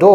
2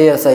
ASI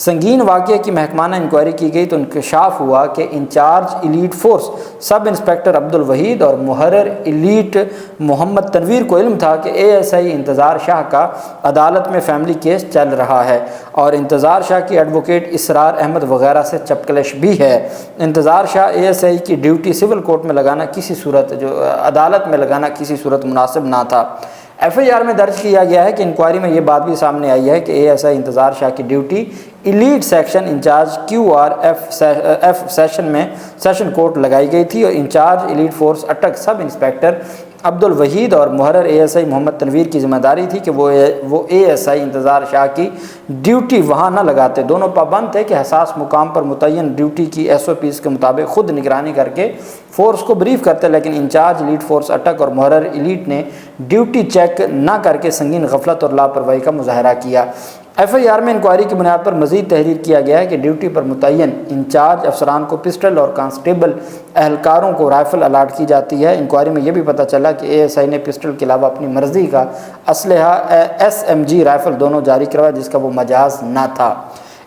سنگین واقعے کی محکمانہ انکوائری کی گئی تو انکشاف ہوا کہ in charge elite force sub inspector Abdul Waheed اور محرر ایلیٹ محمد تنویر کو علم تھا کہ ASI انتظار شاہ کا عدالت میں فیملی کیس چل رہا ہے اور انتظار شاہ کی ایڈوکیٹ اسرار احمد وغیرہ سے چپکلش بھی ہے۔ انتظار شاہ ASI کی ڈیوٹی سول کورٹ میں لگانا کسی صورت عدالت میں لگانا کسی صورت مناسب نہ تھا۔ FIR میں درج کیا گیا ہے کہ انکوائری میں یہ بات بھی سامنے آئی ہے کہ ASI انتظار شاہ کی duty elite section in charge QRF session میں سیشن کورٹ لگائی گئی تھی اور in charge elite force Attock sub inspector Abdul Waheed اور محرر ASI محمد تنویر کی ذمہ داری تھی کہ وہ ASI انتظار شاہ کی ڈیوٹی وہاں نہ لگاتے۔ دونوں پابند تھے کہ حساس مقام پر متعین ڈیوٹی کی SOPs کے مطابق خود نگرانی کر کے فورس کو بریف کرتے، لیکن انچارج ایلیٹ فورس اٹک اور محرر ایلیٹ نے ڈیوٹی چیک نہ کر کے سنگین غفلت اور لاپرواہی کا مظاہرہ کیا۔ FIR میں انکوائری کی بنیاد پر مزید تحریر کیا گیا ہے کہ ڈیوٹی پر متعین انچارج افسران کو پسٹل اور کانسٹیبل اہلکاروں کو رائفل الاٹ کی جاتی ہے۔ انکوائری میں یہ بھی پتہ چلا کہ ASI نے پسٹل کے علاوہ اپنی مرضی کا اسلحہ SMG رائفل دونوں جاری کروایا جس کا وہ مجاز نہ تھا۔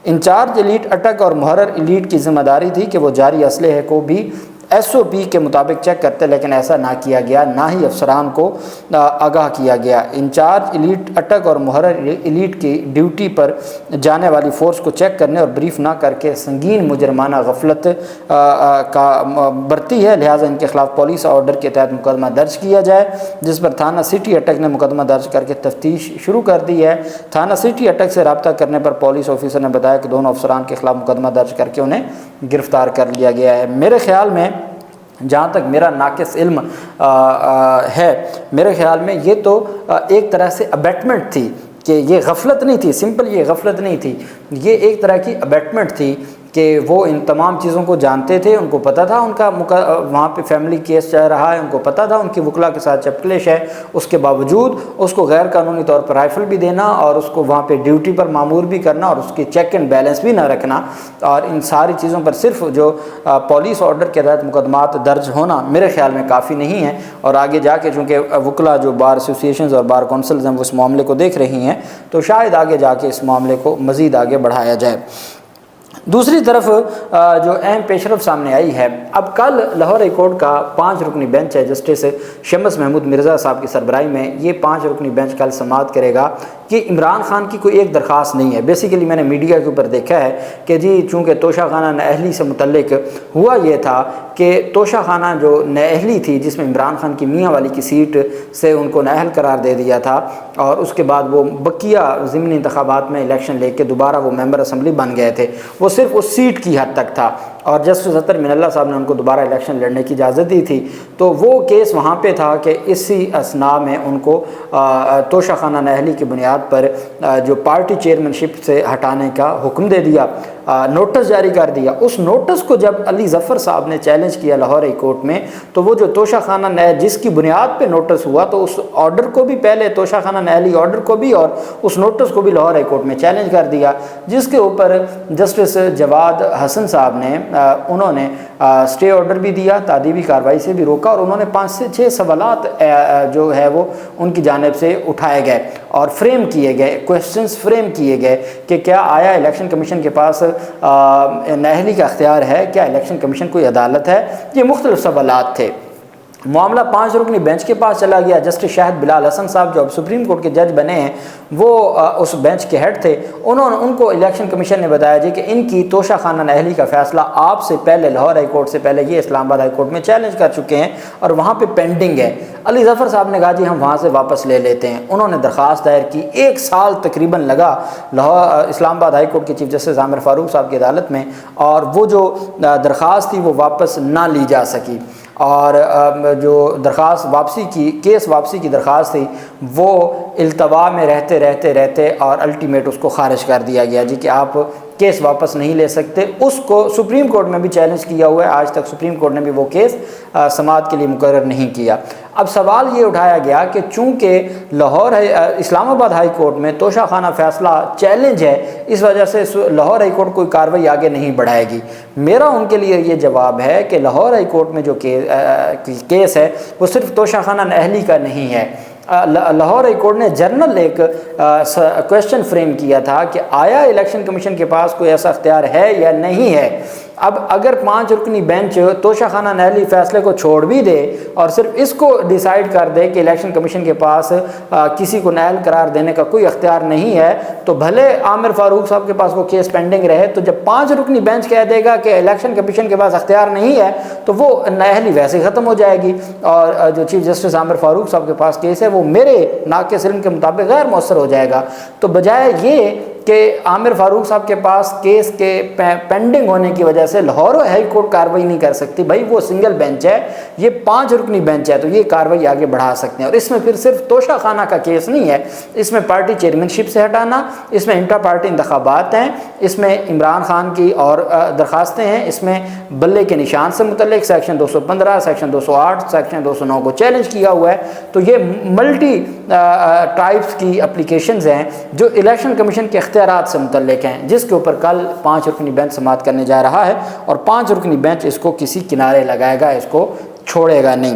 انچارج ایلیٹ اٹک اور محرر ایلیٹ کی ذمہ داری تھی کہ وہ جاری اسلحے کو بھی SOP کے مطابق چیک کرتے، لیکن ایسا نہ کیا گیا، نہ ہی افسران کو آگاہ کیا گیا۔ انچارج ایلیٹ اٹک اور محرر ایلیٹ کی ڈیوٹی پر جانے والی فورس کو چیک کرنے اور بریف نہ کر کے سنگین مجرمانہ غفلت کا برتی ہے، لہٰذا ان کے خلاف پولیس آرڈر کے تحت مقدمہ درج کیا جائے، جس پر تھانہ سٹی اٹک نے مقدمہ درج کر کے تفتیش شروع کر دی ہے۔ تھانہ سٹی اٹک سے رابطہ کرنے پر پولیس آفیسر نے بتایا کہ دونوں افسران کے خلاف مقدمہ درج کر کے انہیں گرفتار کر لیا گیا ہے۔ میرے خیال میں جہاں تک میرا ناقص علم ہے، میرے خیال میں یہ تو ایک طرح سے ابیٹمنٹ تھی کہ یہ غفلت نہیں تھی، سمپل یہ غفلت نہیں تھی، یہ ایک طرح کی ابیٹمنٹ تھی کہ وہ ان تمام چیزوں کو جانتے تھے، ان کو پتہ تھا ان کا وہاں پہ فیملی کیس چل رہا ہے، ان کو پتہ تھا ان کی وکلا کے ساتھ چپکلش ہے، اس کے باوجود اس کو غیر قانونی طور پر رائفل بھی دینا اور اس کو وہاں پہ ڈیوٹی پر مامور بھی کرنا اور اس کی چیک اینڈ بیلنس بھی نہ رکھنا، اور ان ساری چیزوں پر صرف جو پولیس آرڈر کے تحت مقدمات درج ہونا میرے خیال میں کافی نہیں ہے۔ اور آگے جا کے چونکہ وکلا جو بار ایسوسیشنز اور بار کونسلز ہیں وہ اس معاملے کو دیکھ رہی ہیں، تو شاید آگے جا کے اس معاملے کو مزید آگے بڑھایا جائے۔ دوسری طرف جو اہم پیش رفت سامنے آئی ہے، اب کل لاہور ہائی کورٹ کا 5 رکنی بینچ ہے جسٹس شمس محمود مرزا صاحب کی سربراہی میں، یہ 5 رکنی بینچ کل سماعت کرے گا کہ عمران خان کی کوئی ایک درخواست نہیں ہے۔ بیسیکلی میں نے میڈیا کے اوپر دیکھا ہے کہ جی چونکہ توشہ خانہ نااہلی سے متعلق ہوا یہ تھا کہ توشہ خانہ جو نااہلی تھی جس میں عمران خان کی میاں والی کی سیٹ سے ان کو نااہل قرار دے دیا تھا اور اس کے بعد وہ بقیہ ضمنی انتخابات میں الیکشن لے کے دوبارہ وہ ممبر اسمبلی بن گئے تھے، وہ صرف اس سیٹ کی حد تک تھا اور جسٹس اطہر من اللہ صاحب نے ان کو دوبارہ الیکشن لڑنے کی اجازت دی تھی، تو وہ کیس وہاں پہ تھا کہ اسی اثناء میں ان کو توشہ خانہ نااہلی کی بنیاد پر جو پارٹی چیئرمین شپ سے ہٹانے کا حکم دے دیا، نوٹس جاری کر دیا۔ اس نوٹس کو جب علی ظفر صاحب نے چیلنج کیا لاہور ہائی کورٹ میں، تو وہ جو توشہ خانہ جس کی بنیاد پہ نوٹس ہوا، تو اس آرڈر کو بھی پہلے توشہ خانہ نااہلی آرڈر کو بھی اور اس نوٹس کو بھی لاہور ہائی کورٹ میں چیلنج کر دیا، جس کے اوپر جسٹس جواد حسن صاحب نے انہوں نے اسٹے آرڈر بھی دیا، تعدیبی کارروائی سے بھی روکا، اور انہوں نے 5 سے 6 سوالات جو ہے وہ ان کی جانب سے اٹھائے گئے اور فریم کیے گئے، کویسچنز فریم کیے گئے کہ کیا آیا الیکشن کمیشن کے پاس نااہلی کا اختیار ہے، کیا الیکشن کمیشن کوئی عدالت ہے، یہ مختلف سوالات تھے۔ معاملہ 5 رکنی بینچ کے پاس چلا گیا۔ جسٹس شاہد بلال حسن صاحب جو اب سپریم کورٹ کے جج بنے ہیں، وہ اس بینچ کے ہیڈ تھے، ان کو الیکشن کمیشن نے بتایا جی کہ ان کی توشہ خانہ نااہلی کا فیصلہ آپ سے پہلے لاہور ہائی کورٹ سے پہلے یہ اسلام آباد ہائی کورٹ میں چیلنج کر چکے ہیں اور وہاں پہ پینڈنگ ہے۔ علی ظفر صاحب نے کہا جی ہم وہاں سے واپس لے لیتے ہیں۔ انہوں نے درخواست دائر کی، 1 سال تقریباً لگا لاہور اسلام آباد ہائی کورٹ کے چیف جسٹس عامر فاروق صاحب کی عدالت میں، اور وہ جو درخواست تھی وہ واپس نہ لی جا سکی، اور جو درخواست واپسی کی کیس واپسی کی درخواست تھی وہ التوا میں رہتے اور الٹیمیٹ اس کو خارج کر دیا گیا جی کہ آپ کیس واپس نہیں لے سکتے۔ اس کو سپریم کورٹ میں بھی چیلنج کیا ہوا ہے، آج تک سپریم کورٹ نے بھی وہ کیس سماعت کے لیے مقرر نہیں کیا۔ اب سوال یہ اٹھایا گیا کہ چونکہ اسلام آباد ہائی کورٹ میں توشہ خانہ فیصلہ چیلنج ہے، اس وجہ سے لاہور ہائی کورٹ کوئی کارروائی آگے نہیں بڑھائے گی۔ میرا ان کے لیے یہ جواب ہے کہ لاہور ہائی کورٹ میں جو کیس ہے وہ صرف توشہ خانہ نااہلی کا نہیں ہے، لاہور ہائی کورٹ نے جرنل ایک کویشچن فریم کیا تھا کہ آیا الیکشن کمیشن کے پاس کوئی ایسا اختیار ہے یا نہیں ہے۔ اب اگر 5 رکنی بینچ توشہ خانہ نہلی فیصلے کو چھوڑ بھی دے اور صرف اس کو ڈیسائیڈ کر دے کہ الیکشن کمیشن کے پاس کسی کو نااہل قرار دینے کا کوئی اختیار نہیں ہے، تو بھلے عامر فاروق صاحب کے پاس وہ کیس پینڈنگ رہے، تو جب 5 رکنی بینچ کہہ دے گا کہ الیکشن کمیشن کے پاس اختیار نہیں ہے تو وہ نااہلی ویسے ختم ہو جائے گی، اور جو چیف جسٹس عامر فاروق صاحب کے پاس کیس ہے وہ میرے ناقص علم کے مطابق غیر مؤثر ہو جائے گا۔ تو بجائے یہ کہ عامر فاروق صاحب کے پاس کیس کے پینڈنگ ہونے کی وجہ سے لاہور ہائی کورٹ کارروائی نہیں کر سکتی، بھائی وہ سنگل بینچ ہے، یہ 5 رکنی بینچ ہے، تو یہ کارروائی آگے بڑھا سکتے ہیں۔ اور اس میں پھر صرف توشہ خانہ کا کیس نہیں ہے، اس میں پارٹی چیئرمین شپ سے ہٹانا، اس میں انٹرا پارٹی انتخابات ہیں، اس میں عمران خان کی اور درخواستیں ہیں، اس میں بلے کے نشان سے متعلق سیکشن 215، سیکشن 208، سیکشن 209 کو چیلنج کیا ہوا ہے۔ تو یہ ملٹی ٹائپس کی اپلیکیشنز ہیں جو الیکشن کمیشن کے اختیارات سے متعلق ہیں، جس کے اوپر کل 5 رکنی بینچ سماعت کرنے جا رہا ہے، اور 5 رکنی بینچ اس کو کسی کنارے لگائے گا، اس کو چھوڑے گا نہیں۔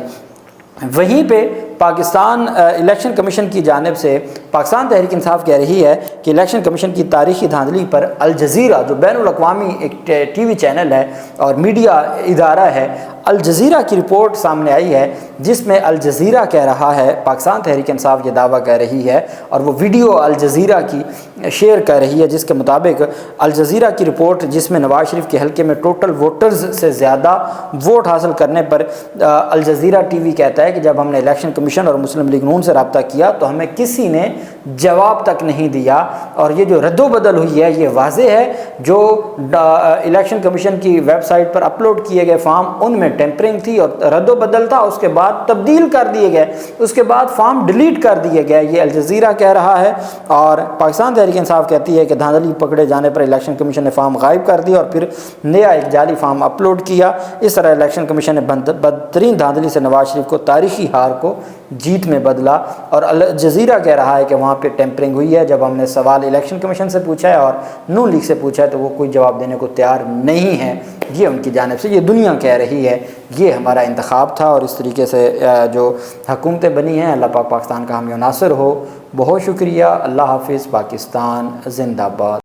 وہیں پہ پاکستان الیکشن کمیشن کی جانب سے پاکستان تحریک انصاف کہہ رہی ہے کہ الیکشن کمیشن کی تاریخی دھاندلی پر الجزیرہ جو بین الاقوامی ایک ٹی وی چینل ہے اور میڈیا ادارہ ہے، الجزیرہ کی رپورٹ سامنے آئی ہے جس میں الجزیرہ کہہ رہا ہے، پاکستان تحریک انصاف یہ دعویٰ کہہ رہی ہے، اور وہ ویڈیو الجزیرہ کی شیئر کر رہی ہے، جس کے مطابق الجزیرہ کی رپورٹ جس میں نواز شریف کے حلقے میں ٹوٹل ووٹرز سے زیادہ ووٹ حاصل کرنے پر الجزیرہ ٹی وی کہتا ہے کہ جب ہم نے الیکشن کمیشن اور مسلم لیگ نون سے رابطہ کیا تو ہمیں کسی نے جواب تک نہیں دیا، اور یہ جو رد و بدل ہوئی ہے یہ واضح ہے۔ جو الیکشن کمیشن کی ویب سائٹ پر اپلوڈ کیے گئے فارم ان میں ٹیمپرنگ تھی اور رد و بدل تھا، اس کے بعد تبدیل کر دیے گئے، اس کے بعد فارم ڈیلیٹ کر دیے گئے، یہ الجزیرہ کہہ رہا ہے۔ اور پاکستان تحریک انصاف کہتی ہے کہ دھاندلی پکڑے جانے پر الیکشن کمیشن نے فارم غائب کر دیا اور پھر نیا ایک جعلی فارم اپلوڈ کیا۔ اس طرح الیکشن کمیشن نے بدترین دھاندلی سے نواز شریف کو تاریخی ہار کو جیت میں بدلا، اور الجزیرہ کہہ رہا ہے کہ وہاں پہ ٹیمپرنگ ہوئی ہے۔ جب ہم نے سوال الیکشن کمیشن سے پوچھا ہے اور نون لیگ سے پوچھا ہے تو وہ کوئی جواب دینے کو تیار نہیں ہے، یہ ان کی جانب سے، یہ دنیا کہہ رہی ہے یہ ہمارا انتخاب تھا، اور اس طریقے سے جو حکومتیں بنی ہیں، اللہ پاک پاکستان کا حامی و ناصر ہو۔ بہت شکریہ، اللہ حافظ، پاکستان زندہ باد۔